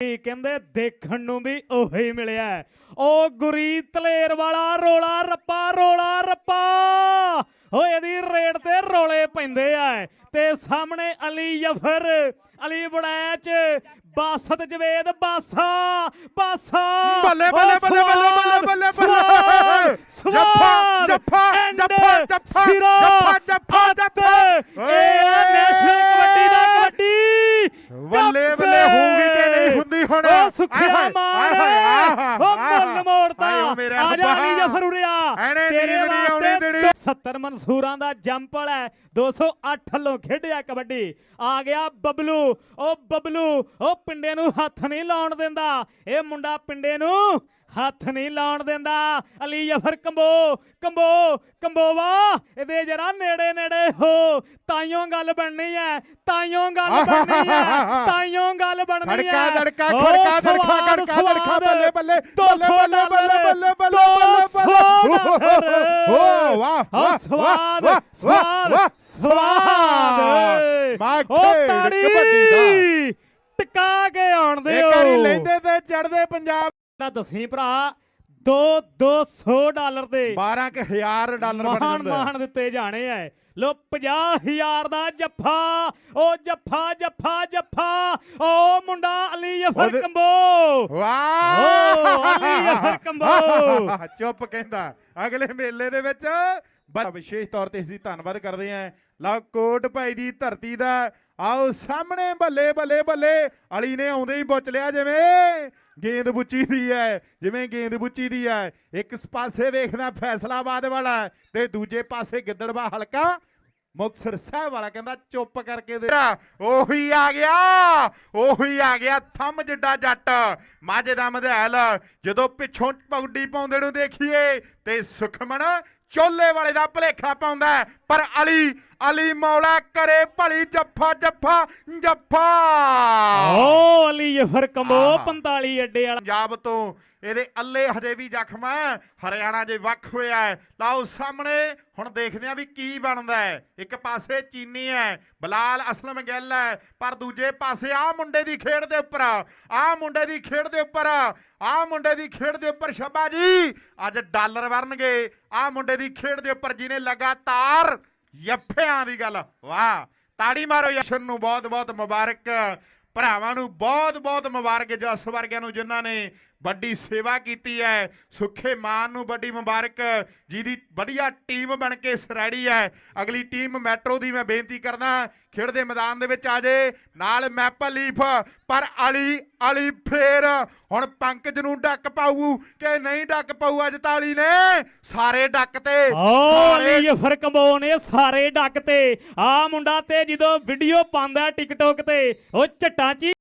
ਕਹਿੰਦੇ ਦੇਖਣ ਨੂੰ ਵੀ ਉਹੀ ਮਿਲਿਆ। ਉਹ ਗੁਰੀ ਧਲੇਰ ਵਾਲਾ ਰੋਲਾ ਰੱਪਾ ਓ ਇਹਦੀ ਰੇਡ ਤੇ ਰੋਲੇ ਪੈਂਦੇ ਆ। ਤੇ ਸਾਹਮਣੇ ਅਲੀ ਜ਼ਫਰ, ਅਲੀ ਬੜੈਚ, ਬਾਸਤ ਜਵੇਦ, ਬਾਸਾ ਬੱਲੇ ਬੱਲੇ ਬੱਲੇ ਬੱਲੇ ਬੱਲੇ ਬੱਲੇ ਬੱਲੇ ਜੱਫਾ ਜੱਫਾ ਜੱਫਾ ਜੱਫਾ ਜੱਫਾ ਜੱਫਾ ਜੱਫਾ ਇਹ ਨੈਸ਼ਨਲ ਕਬੱਡੀ ਦਾ ਕਬੱਡੀ ਬੱਲੇ ਬੱਲੇ ਹੋਊਗੀ ਕਿ ਨਹੀਂ ਹੁੰਦੀ ਹੁਣ। ਉਹ ਸੁਖਿਆ ਮਾਰ ਉਹ ਮੁੱਲ ਮੋੜਤਾ। ਆ ਜਾ ਅਲੀ ਜ਼ਫਰ ਉਰਿਆ, ਤੇਰੇ ਵਾਸਤੇ 70 ਮਨਸੂਰਾਂ ਦਾ ਜੰਪ ਵਾਲਾ 208 ਵੱਲੋਂ ਖੇਡਿਆ ਕਬੱਡੀ। ਆ ਗਿਆ ਬਬਲੂ, ਉਹ ਬਬਲੂ ਉਹ ਪਿੰਡੇ ਨੂੰ ਹੱਥ ਨਹੀਂ ਲਾਉਣ ਦਿੰਦਾ। ਇਹ ਮੁੰਡਾ ਪਿੰਡੇ ਨੂੰ ਹੱਥ ਨਹੀਂ ਲਾਉਣ ਦਿੰਦਾ। ਅਲੀ ਜ਼ਫਰ ਕੰਬੋਵਾ ਇਹਦੇ ਜਰਾ ਨੇੜੇ ਹੋ, ਤਾਈਓ ਗੱਲ ਬਣਨੀ ਹੈ, ਤਾਈਓ ਗੱਲ ਬਣਨੀ ਹੈ। ਖੜਕਾ ਖੜਕਾ ਬੱਲੇ ਬੱਲੇ ਬੱਲੇ ਬੱਲੇ ਬੱਲੇ ਬੱਲੇ ਓ ਵਾਹ ਸਵਾਦ ਉਹ ਤਾੜੀ ਕਬੱਡੀ ਦਾ ਟਿਕਾ ਕੇ ਆਉਣ ਦੇ। ਇੱਕ ਵਾਰੀ ਲੈਂਦੇ ਤੇ ਚੜਦੇ ਪੰਜਾਬ ਨਾ ਦਸੀਂ ਭਰਾ $200 ਦੇ $12,000 ਮਾਣ ਦਿੱਤੇ ਜਾਣੇ ਐ। ਲੋ 50,000 ਦਾ ਜੱਫਾ, ਉਹ ਜੱਫਾ ਉਹ ਮੁੰਡਾ ਅਲੀ ਜ਼ਫਰ ਕੰਬੋ। ਵਾਹ ਅਲੀ ਜ਼ਫਰ ਕੰਬੋ ਚੁੱਪ ਕਹਿੰਦਾ। ਅਗਲੇ ਮੇਲੇ ਦੇ ਵਿੱਚ ਵਿਸ਼ੇਸ਼ ਤੌਰ ਤੇ ਅਸੀਂ ਧੰਨਵਾਦ ਕਰਦੇ ਹਾਂ ਲਓ ਕੋਟ ਭਾਈ ਦੀ ਧਰਤੀ ਦਾ। ਆਓ ਸਾਹਮਣੇ ਬੱਲੇ ਬੱਲੇ ਬੱਲੇ ਅਲੀ ਨੇ ਆਉਂਦੇ ਹੀ ਬੁੱਚ ਲਿਆ ਜਿਵੇਂ ਗੇਂਦ ਬੁੱਚੀ ਦੀ ਹੈ। ਇੱਕ ਪਾਸੇ ਵੇਖਦਾ ਫੈਸਲਾਬਾਦ ਵਾਲਾ ਤੇ ਦੂਜੇ ਪਾਸੇ ਗਿੱਦੜਵਾ ਹਲਕਾ ਮੁਕਤਸਰ ਸਾਹਿਬ ਵਾਲਾ। ਕਹਿੰਦਾ ਚੁੱਪ ਕਰਕੇ ਦੇ। ਉਹੀ ਆ ਗਿਆ ਥੰਮ ਜਿੱਡਾ ਜੱਟ ਮਾਝੇ ਦਾ ਮਧੈਲ। ਜਦੋਂ ਪਿੱਛੋਂ ਪੌਡੀ ਪਾਉਂਦੇ ਨੂੰ ਦੇਖੀਏ ਤੇ ਸੁਖਮਨ ਚੋਲੇ ਵਾਲੇ ਦਾ ਭਲੇਖਾ ਪਾਉਂਦਾ, ਪਰ ਅਲੀ ਮੌਲਾ ਕਰੇ ਭਲੀ। ਜੱਫਾ ਓ ਅਲੀ ਜ਼ਫਰ ਕੰਬੋ 45 ਅੱਡੇ ਵਾਲਾ। ਪੰਜਾਬ ਤੋਂ ਇਹਦੇ ਅੱਲੇ ਹਜੇ ਵੀ ਜ਼ਖਮ ਹੈ, ਹਰਿਆਣਾ ਜੇ ਵੱਖ ਹੋਇਆ। ਲਾਓ ਸਾਹਮਣੇ ਹੁਣ ਦੇਖਦੇ ਆ ਵੀ ਕੀ ਬਣਦਾ ਹੈ। ਇੱਕ ਪਾਸੇ ਚੀਨੀ ਹੈ, ਬਲਾਲ ਅਸਲਮ ਗਿੱਲ ਹੈ, ਪਰ ਦੂਜੇ ਪਾਸੇ ਆ ਮੁੰਡੇ ਦੀ ਖੇਡ ਦੇ ਉੱਪਰ ਸ਼ਬਾ ਜੀ ਅੱਜ ਡਾਲਰ ਵਰਨਗੇ। ਆ ਮੁੰਡੇ ਦੀ ਖੇਡ ਦੇ ਉੱਪਰ ਜਿਹਨੇ ਲਗਾਤਾਰ ਯੱਫਿਆਂ ਦੀ ਗੱਲ। ਵਾਹ ਤਾੜੀ ਮਾਰੋ ਯਸ਼ਨ ਨੂੰ, ਬਹੁਤ ਬਹੁਤ ਮੁਬਾਰਕ। ਭਰਾਵਾਂ ਨੂੰ ਬਹੁਤ ਬਹੁਤ ਮੁਬਾਰਕ, ਜਸ ਵਰਗਿਆਂ ਨੂੰ ਜਿਨ੍ਹਾਂ ਨੇ ਵੱਡੀ ਸੇਵਾ ਕੀਤੀ ਹੈ। ਸੁੱਖੇ ਮਾਨ ਨੂੰ ਵੱਡੀ ਮੁਬਾਰਕ ਜਿਹਦੀ ਵਧੀਆ ਟੀਮ ਬਣ ਕੇ ਸਰੈੜੀ ਹੈ। ਅਗਲੀ ਟੀਮ ਮੈਟਰੋ ਦੀ ਮੈਂ ਬੇਨਤੀ ਕਰਦਾ ਖੇਡ ਦੇ ਮੈਦਾਨ ਦੇ ਵਿੱਚ ਆ ਜੇ, ਨਾਲ ਮੈਪਲ ਲੀਫ। ਪਰ ਅਲੀ ਫੇਰ ਹੁਣ ਪੰਕਜ ਨੂੰ ਡੱਕ ਪਾਊ ਕਿ ਨਹੀਂ ਡੱਕ ਪਾਊ। ਅੱਜ ਤਾਂ ਅਲੀ ਨੇ ਸਾਰੇ ਡੱਕ ਤੇ। ਅਲੀ ਜ਼ਫਰ ਕੰਬੋ ਨੇ ਸਾਰੇ ਡੱਕ ਤੇ। ਆ ਮੁੰਡਾ ਤੇ ਜਦੋਂ ਵੀਡੀਓ ਪਾਉਂਦਾ ਟਿਕਟੋਕ ਤੇ ਉਹ ਝੱਟਾਂ 'ਚ